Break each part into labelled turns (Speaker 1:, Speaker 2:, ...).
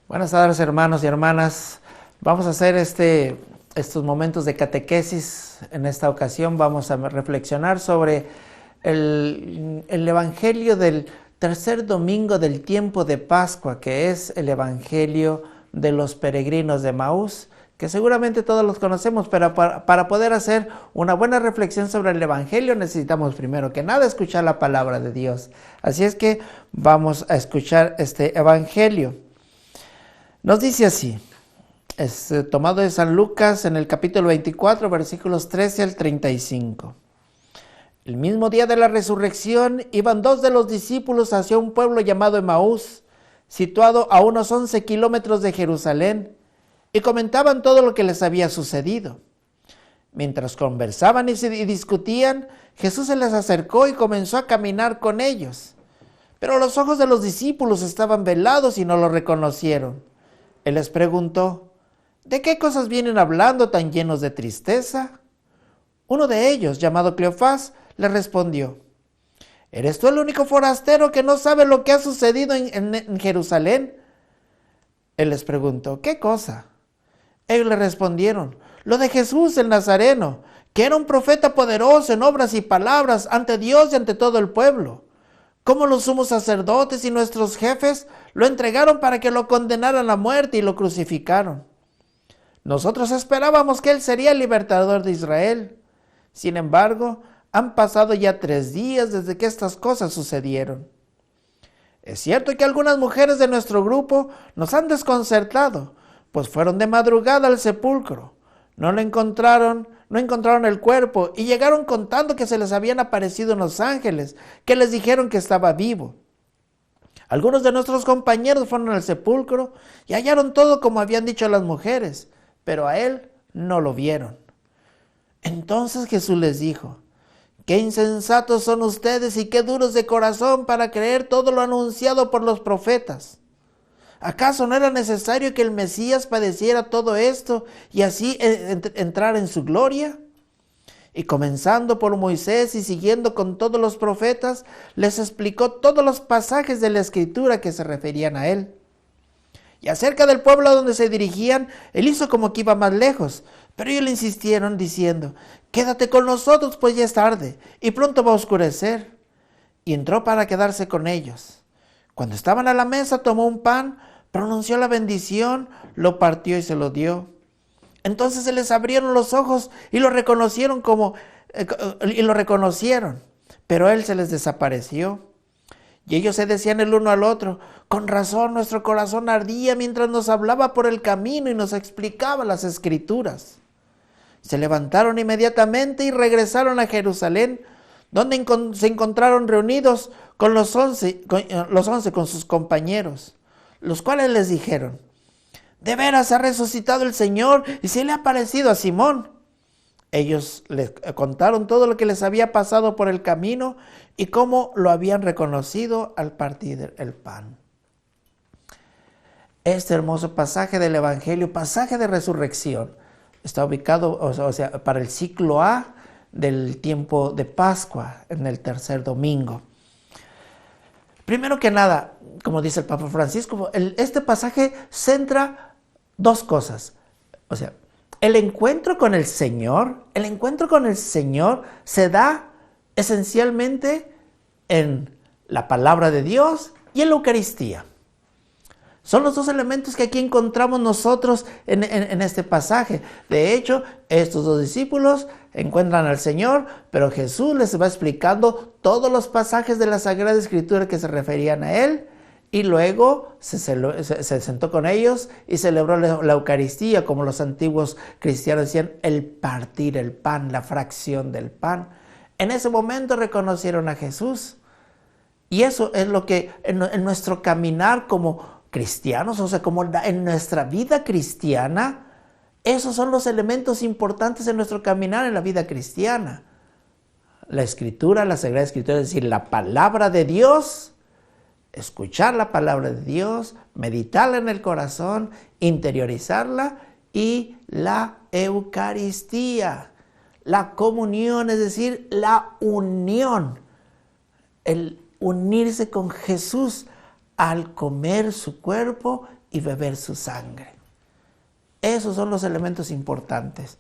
Speaker 1: Buenas tardes, hermanos y hermanas. Vamos a hacer estos momentos de catequesis. En esta ocasión vamos a reflexionar sobre el Evangelio del tercer domingo del tiempo de Pascua, que es el Evangelio de los peregrinos de Emaús, que seguramente todos los conocemos, pero para poder hacer una buena reflexión sobre el Evangelio necesitamos primero que nada escuchar la palabra de Dios. Así es que vamos a escuchar este Evangelio. Nos dice así, es tomado de San Lucas en el capítulo 24, versículos 13 al 35. El mismo día de la resurrección iban dos de los discípulos hacia un pueblo llamado Emaús, situado a unos 11 kilómetros de Jerusalén, y comentaban todo lo que les había sucedido. Mientras conversaban y discutían, Jesús se les acercó y comenzó a caminar con ellos. Pero los ojos de los discípulos estaban velados y no lo reconocieron. Él les preguntó, ¿de qué cosas vienen hablando tan llenos de tristeza? Uno de ellos, llamado Cleofás, le respondió, ¿eres tú el único forastero que no sabe lo que ha sucedido en Jerusalén? Él les preguntó, ¿qué cosa? Ellos le respondieron, lo de Jesús el Nazareno, que era un profeta poderoso en obras y palabras ante Dios y ante todo el pueblo. Cómo los sumos sacerdotes y nuestros jefes lo entregaron para que lo condenaran a muerte y lo crucificaron. Nosotros esperábamos que él sería el libertador de Israel. Sin embargo, han pasado ya 3 días desde que estas cosas sucedieron. Es cierto que algunas mujeres de nuestro grupo nos han desconcertado, pues fueron de madrugada al sepulcro. No encontraron el cuerpo y llegaron contando que se les habían aparecido unos ángeles que les dijeron que estaba vivo. Algunos de nuestros compañeros fueron al sepulcro y hallaron todo como habían dicho las mujeres, pero a él no lo vieron. Entonces Jesús les dijo, qué insensatos son ustedes y qué duros de corazón para creer todo lo anunciado por los profetas. ¿Acaso no era necesario que el Mesías padeciera todo esto y así entrar en su gloria? Y comenzando por Moisés y siguiendo con todos los profetas, les explicó todos los pasajes de la Escritura que se referían a él. Y acerca del pueblo a donde se dirigían, él hizo como que iba más lejos, pero ellos le insistieron diciendo, quédate con nosotros, pues ya es tarde, y pronto va a oscurecer. Y entró para quedarse con ellos. Cuando estaban a la mesa, tomó un pan, pronunció la bendición, lo partió y se lo dio. Entonces se les abrieron los ojos y lo reconocieron pero él se les desapareció. Y ellos se decían el uno al otro, con razón nuestro corazón ardía mientras nos hablaba por el camino y nos explicaba las Escrituras. Se levantaron inmediatamente y regresaron a Jerusalén, donde se encontraron reunidos con los 11 con sus compañeros, los cuales les dijeron, de veras ha resucitado el Señor y se le ha aparecido a Simón. Ellos les contaron todo lo que les había pasado por el camino y cómo lo habían reconocido al partir el pan. Este hermoso pasaje del Evangelio, pasaje de resurrección, está ubicado para el ciclo A del tiempo de Pascua, en el tercer domingo. Primero que nada, como dice el Papa Francisco, este pasaje centra 2 cosas. El encuentro con el Señor se da esencialmente en la palabra de Dios y en la Eucaristía. Son los 2 elementos que aquí encontramos nosotros en este pasaje. De hecho, estos 2 discípulos encuentran al Señor, pero Jesús les va explicando todos los pasajes de la Sagrada Escritura que se referían a Él, y luego se sentó con ellos y celebró la Eucaristía, como los antiguos cristianos decían, el partir el pan, la fracción del pan. En ese momento reconocieron a Jesús. Y eso es lo que en nuestro caminar como cristianos, como en nuestra vida cristiana, esos son los elementos importantes en nuestro caminar en la vida cristiana. La Escritura, la Sagrada Escritura, es decir, la palabra de Dios, escuchar la palabra de Dios, meditarla en el corazón, interiorizarla, y la Eucaristía, la comunión, es decir, la unión, el unirse con Jesús al comer su cuerpo y beber su sangre. Esos son los elementos importantes.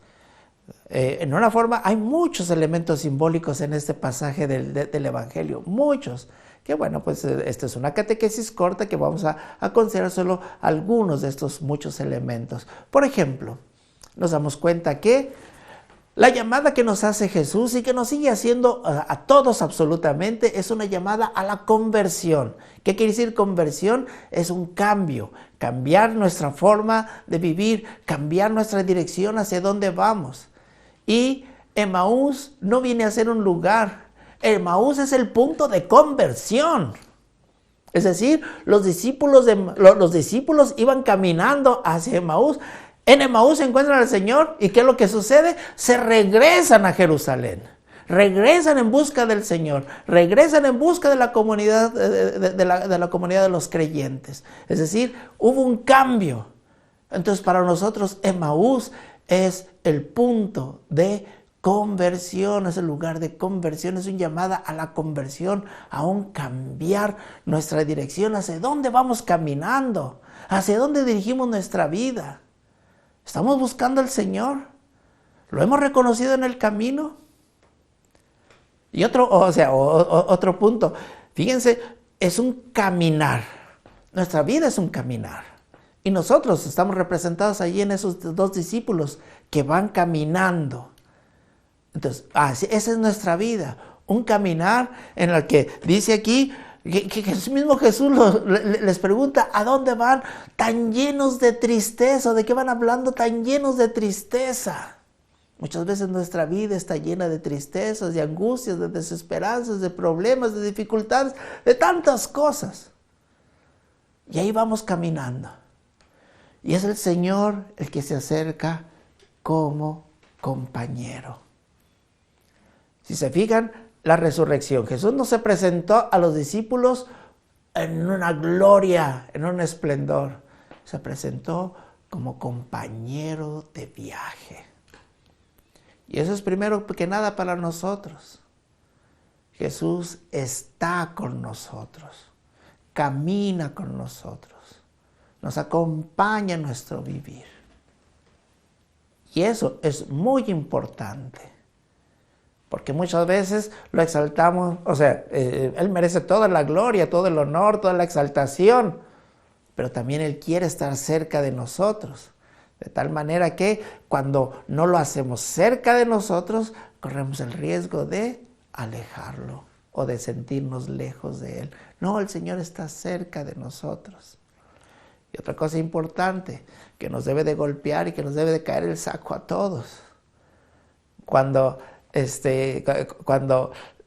Speaker 1: En una forma, hay muchos elementos simbólicos en este pasaje del Evangelio, muchos. Que bueno, pues esta es una catequesis corta que vamos a considerar solo algunos de estos muchos elementos. Por ejemplo, nos damos cuenta que la llamada que nos hace Jesús y que nos sigue haciendo a todos absolutamente es una llamada a la conversión. ¿Qué quiere decir conversión? Es un cambio, cambiar nuestra forma de vivir, cambiar nuestra dirección hacia dónde vamos. Y Emaús no viene a ser un lugar, Emaús es el punto de conversión. Es decir, los discípulos iban caminando hacia Emaús. En Emaús se encuentran al Señor y ¿qué es lo que sucede? Se regresan a Jerusalén, regresan en busca del Señor, regresan en busca de la comunidad de la comunidad de los creyentes. Es decir, hubo un cambio. Entonces para nosotros Emaús es el punto de conversión, es el lugar de conversión, es una llamada a la conversión, a un cambiar nuestra dirección, hacia dónde vamos caminando, hacia dónde dirigimos nuestra vida. ¿Estamos buscando al Señor? ¿Lo hemos reconocido en el camino? Y otro punto, fíjense, es un caminar. Nuestra vida es un caminar. Y nosotros estamos representados allí en esos dos discípulos que van caminando. Entonces, esa es nuestra vida. Un caminar en el que dice aquí que el mismo Jesús les pregunta, ¿a dónde van? Tan llenos de tristeza. ¿De qué van hablando? Tan llenos de tristeza. Muchas veces nuestra vida está llena de tristezas, de angustias, de desesperanzas, de problemas, de dificultades, de tantas cosas. Y ahí vamos caminando. Y es el Señor el que se acerca como compañero. Si se fijan, la resurrección. Jesús no se presentó a los discípulos en una gloria, en un esplendor. Se presentó como compañero de viaje. Y eso es primero que nada para nosotros. Jesús está con nosotros, camina con nosotros, nos acompaña en nuestro vivir. Y eso es muy importante. Porque muchas veces lo exaltamos, Él merece toda la gloria, todo el honor, toda la exaltación, pero también Él quiere estar cerca de nosotros, de tal manera que cuando no lo hacemos cerca de nosotros, corremos el riesgo de alejarlo o de sentirnos lejos de Él. No, el Señor está cerca de nosotros. Y otra cosa importante, que nos debe de golpear y que nos debe de caer el saco a todos. Cuando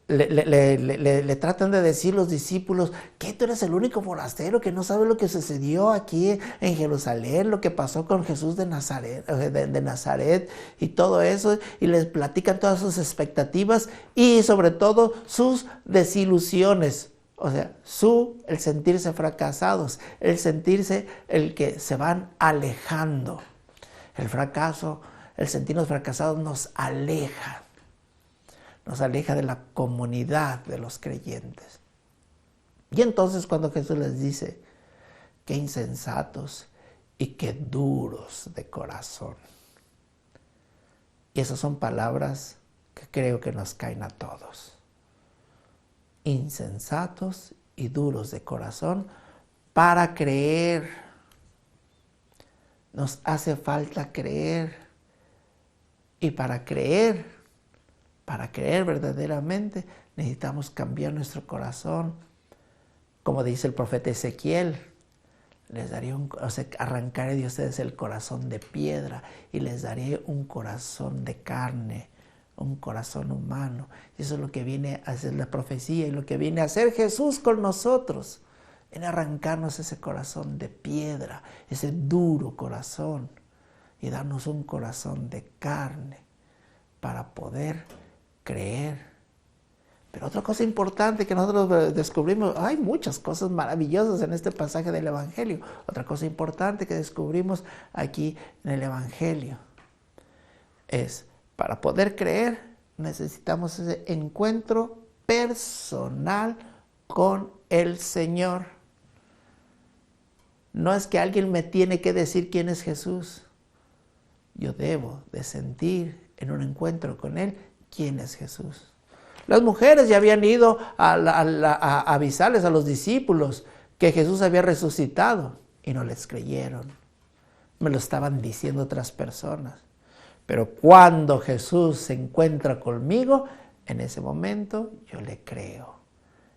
Speaker 1: le tratan de decir los discípulos que tú eres el único forastero que no sabe lo que sucedió aquí en Jerusalén, lo que pasó con Jesús de Nazaret y todo eso, y les platican todas sus expectativas y sobre todo sus desilusiones. El sentirse fracasados, el sentirse el que se van alejando. El fracaso, el sentirnos fracasados nos aleja de la comunidad de los creyentes. Y entonces cuando Jesús les dice, qué insensatos y qué duros de corazón. Y esas son palabras que creo que nos caen a todos. Insensatos y duros de corazón para creer. Nos hace falta creer. Y para creer verdaderamente, necesitamos cambiar nuestro corazón. Como dice el profeta Ezequiel, arrancaré de ustedes el corazón de piedra y les daré un corazón de carne, un corazón humano. Y eso es lo que viene a hacer la profecía y lo que viene a hacer Jesús con nosotros, en arrancarnos ese corazón de piedra, ese duro corazón, y darnos un corazón de carne para poder creer. Pero otra cosa importante que nosotros descubrimos, hay muchas cosas maravillosas en este pasaje del Evangelio. Otra cosa importante que descubrimos aquí en el Evangelio es, para poder creer, necesitamos ese encuentro personal con el Señor. No es que alguien me tiene que decir quién es Jesús. Yo debo de sentir en un encuentro con Él quién es Jesús. Las mujeres ya habían ido a avisarles a los discípulos que Jesús había resucitado y no les creyeron. Me lo estaban diciendo otras personas. Pero cuando Jesús se encuentra conmigo, en ese momento yo le creo.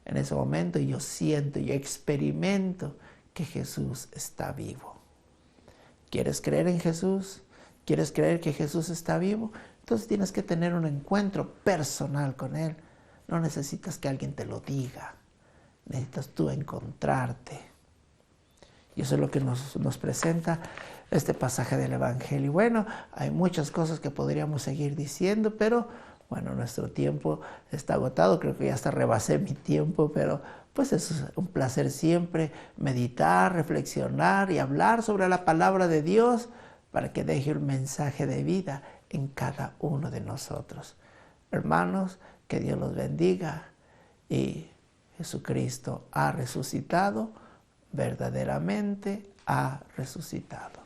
Speaker 1: En ese momento yo siento, yo experimento que Jesús está vivo. ¿Quieres creer en Jesús? ¿Quieres creer que Jesús está vivo? Entonces tienes que tener un encuentro personal con Él. No necesitas que alguien te lo diga. Necesitas tú encontrarte. Y eso es lo que nos presenta este pasaje del Evangelio. Bueno, hay muchas cosas que podríamos seguir diciendo, pero bueno, nuestro tiempo está agotado. Creo que ya hasta rebasé mi tiempo, pero pues es un placer siempre meditar, reflexionar y hablar sobre la palabra de Dios para que deje un mensaje de vida en cada uno de nosotros. Hermanos, que Dios los bendiga y Jesucristo ha resucitado, verdaderamente ha resucitado.